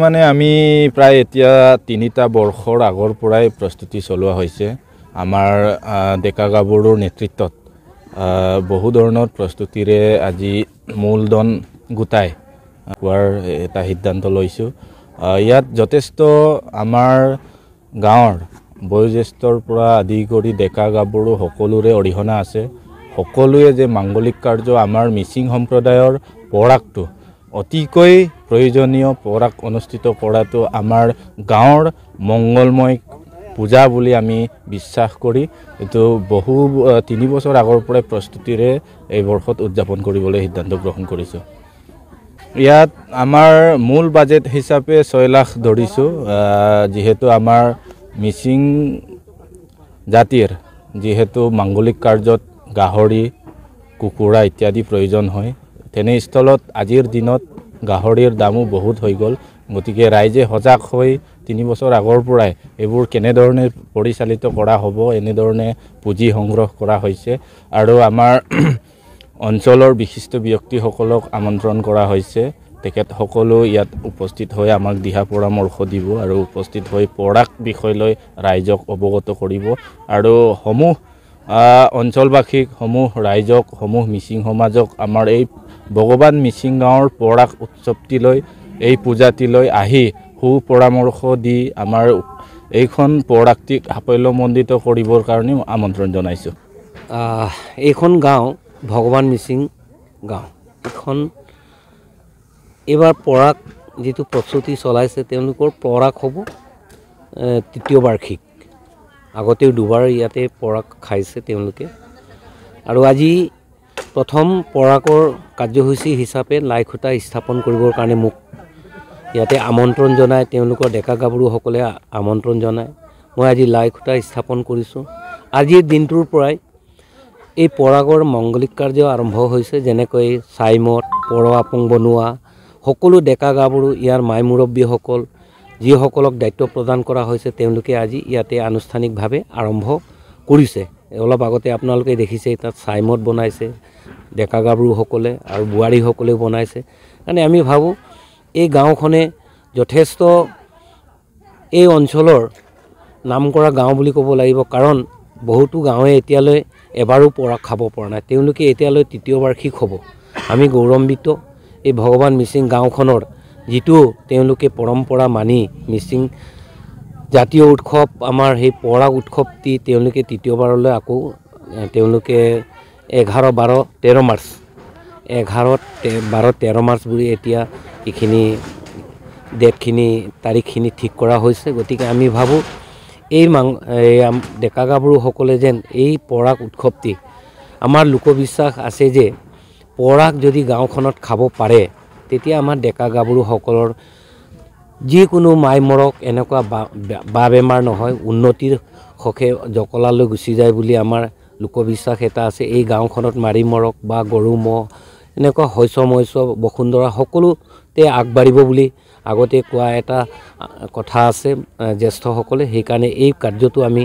মানে আমি প্ৰায় এতিয়া 3টা বৰ্ষৰ আগৰ পৰাই প্ৰস্তুতি চলোৱা হৈছে আমাৰ ডেকা গাভৰুৰ নেতৃত্বত বহু ধৰণৰ প্ৰস্তুতিৰে আজি মূলধন গোটাই হোৱাৰ এটা সিদ্ধান্ত লৈছো ইয়াত যথেষ্ট আমাৰ গাঁৱৰ বয়োজ্যেষ্ঠৰ পৰা আদি কৰি ডেকা গাভৰু সকলোৰে অৰিহণা আছে সকলোৱে যে মাংগলিক কাৰ্য আমাৰ মিচিং সম্প্ৰদায়ৰ পৰাকটো অতিকৈ প্ৰয়োজনীয় পৰাক অনুষ্ঠিত কৰাটো আমাৰ গাঁৱৰ মংগলময় পূজা বুলি আমি বিশ্বাস কৰি এটো বহু 3 বছৰ আগৰ পৰা প্ৰস্তুতিৰে এই বৰ্ষত উদযাপন কৰিবলৈ সিদ্ধান্ত গ্ৰহণ কৰিছো ইয়াত আমাৰ মূল বাজেট হিচাপে 6 লাখ ধৰিছো যেহেতু আমাৰ মিচিং জাতিৰ যেহেতু মাংগলিক কাৰ্যত গাহৰি কুকুৰা ইত্যাদি প্ৰয়োজন হয় তেনে স্থলত আজিৰ দিনত গাহৰিৰ দামো বহুত হৈ গল গতিকে ৰাইজে সজাগ হৈ 3 বছৰ আগৰ পৰাই এবোৰ কেনে ধৰণে পৰিচালিত কৰা হ'ব এনে ধৰণে পুঁজি সংগ্ৰহ কৰা হৈছে আৰু আমাৰ অঞ্চলৰ বিশিষ্ট ব্যক্তিসকলক আমন্ত্ৰণ কৰা হৈছে তেখেত সকলো ইয়াত উপস্থিত হৈ আমাক দিহা পৰামৰ্শ দিব আৰু উপস্থিত হৈ পৰাক বিষয়লৈ ৰাইজক অৱগত কৰিব আৰু সমূহ অঞ্চলবাসীক সমূহ ৰাইজক সমূহ মিচিং সমাজক আমাৰ এই ভগৱান মিচিং গাঁৱৰ পৰাক উৎসৱটিলৈ এই পূজাটিলৈ আহি সু পৰামৰ্শ দি আমাৰ এইখন পৰাকটিক সাফল্যমণ্ডিত কৰিবৰ কাৰণে আমন্ত্ৰণ জনাইছো এইখন গাঁও ভগৱান মিচিং গাঁও এখন এবাৰ পৰাক যেটো প্ৰস্তুতি চলাইছে তেওঁলোকৰ পৰাক হ'ব তৃতীয় বাৰ্ষিক আগতে দুবাৰ ইয়াতে পৰাক খাইছে তেওঁলোকে আৰু আজি প্ৰথম পৰাকৰ কাৰ্যসূচী হিচাপে লাইখুটা স্থাপন কৰিবৰ কাৰণে মোক ইয়াতে আমন্ত্ৰণ জনায় তেওঁলোকৰ ডেকা গাভৰুসকলে আমন্ত্ৰণ জনায় মই আজি লাইখুটা স্থাপন কৰিছো আজিৰ দিনটোৰ পৰাই এই পৰাগৰ মংগলিক কাৰ্য আৰম্ভ হৈছে যেনেকৈ সাইমত পৰৱাপং বনোৱা সকলো ডেকা গাভৰু ইয়াৰ মাই মুৰব্বীসকল যিসকলক দায়িত্ব প্ৰদান কৰা হৈছে তেওঁলোকে আজি ইয়াতে আনুষ্ঠানিকভাৱে আৰম্ভ কৰিছে অলপ আগতে আপোনালোকে দেখিছে তাত সাইমত বনাইছে ডেকা গাভৰুসকলে আৰু বুৱাৰীসকলেও বনাইছে মানে আমি ভাবো এই গাঁওখনে যথেষ্ট এই অঞ্চলৰ নাম কৰা গাঁও বুলি ক'ব লাগিব কাৰণ বহুতো গাঁৱে এতিয়ালৈ এবাৰো পৰাক খাব পৰা নাই তেওঁলোকে এতিয়ালৈ তৃতীয় বাৰ্ষিক হ'ব আমি গৌৰৱান্বিত এই ভগৱান মিচিং গাঁওখনৰ যেটো তেওঁলোকে পৰম্পৰা মানি মিচিং জাতীয় উৎসৱ আমাৰ সেই পৰাক উৎসৱটি তেওঁলোকে তৃতীয়বাৰলৈ আকৌ তেওঁলোকে 11 12 13 মাৰ্চ 11 12 13 মাৰ্চ বুলি এতিয়া এইখিনি ডেটখিনি তাৰিখখিনি ঠিক কৰা হৈছে গতিকে আমি ভাবো এই ডেকা গাভৰুসকলে যেন এই পৰাক উৎসৱটি আমাৰ লোকবিশ্বাস আছে যে পৰাক যদি গাঁওখনত খাব পাৰে তেতিয়া আমাৰ ডেকা গাভৰুসকলৰ যিকোনো মাই মৰক এনেকুৱা বা বেমাৰ নহয় উন্নতিৰ হকে জকলালৈ গুচি যায় বুলি আমাৰ লোকবিশ্বাস এটা আছে এই গাঁওখনত মাৰি মৰক বা গৰু মহ এনেকুৱা হৈছ বসুন্ধৰা সকলোতে আগবাঢ়িব বুলি আগতে কোৱা এটা কথা আছে জ্যেষ্ঠসকলে সেইকাৰণে এই কাৰ্যটো আমি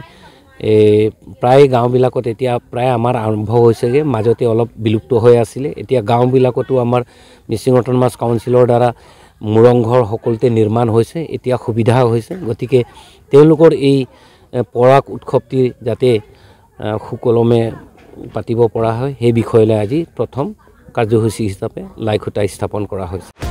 প্ৰায় গাঁওবিলাকত এতিয়া প্ৰায় আমাৰ আৰম্ভ হৈছেগে মাজতে অলপ বিলুপ্ত হৈ আছিল এতিয়া গাঁওবিলাকতো আমাৰ মিচিং অট'নমাছ কাউন্সিলৰ দ্বাৰা মুৰংঘৰ সকলোতে নিৰ্মাণ হৈছে এতিয়া সুবিধা হৈছে গতিকে তেওঁলোকৰ এই পৰাক উৎসৱটি যাতে সুকলমে পাতিব পৰা হয় সেই বিষয়লৈ আজি প্ৰথম কাৰ্যসূচী হিচাপে লাইখুটা স্থাপন কৰা হৈছে।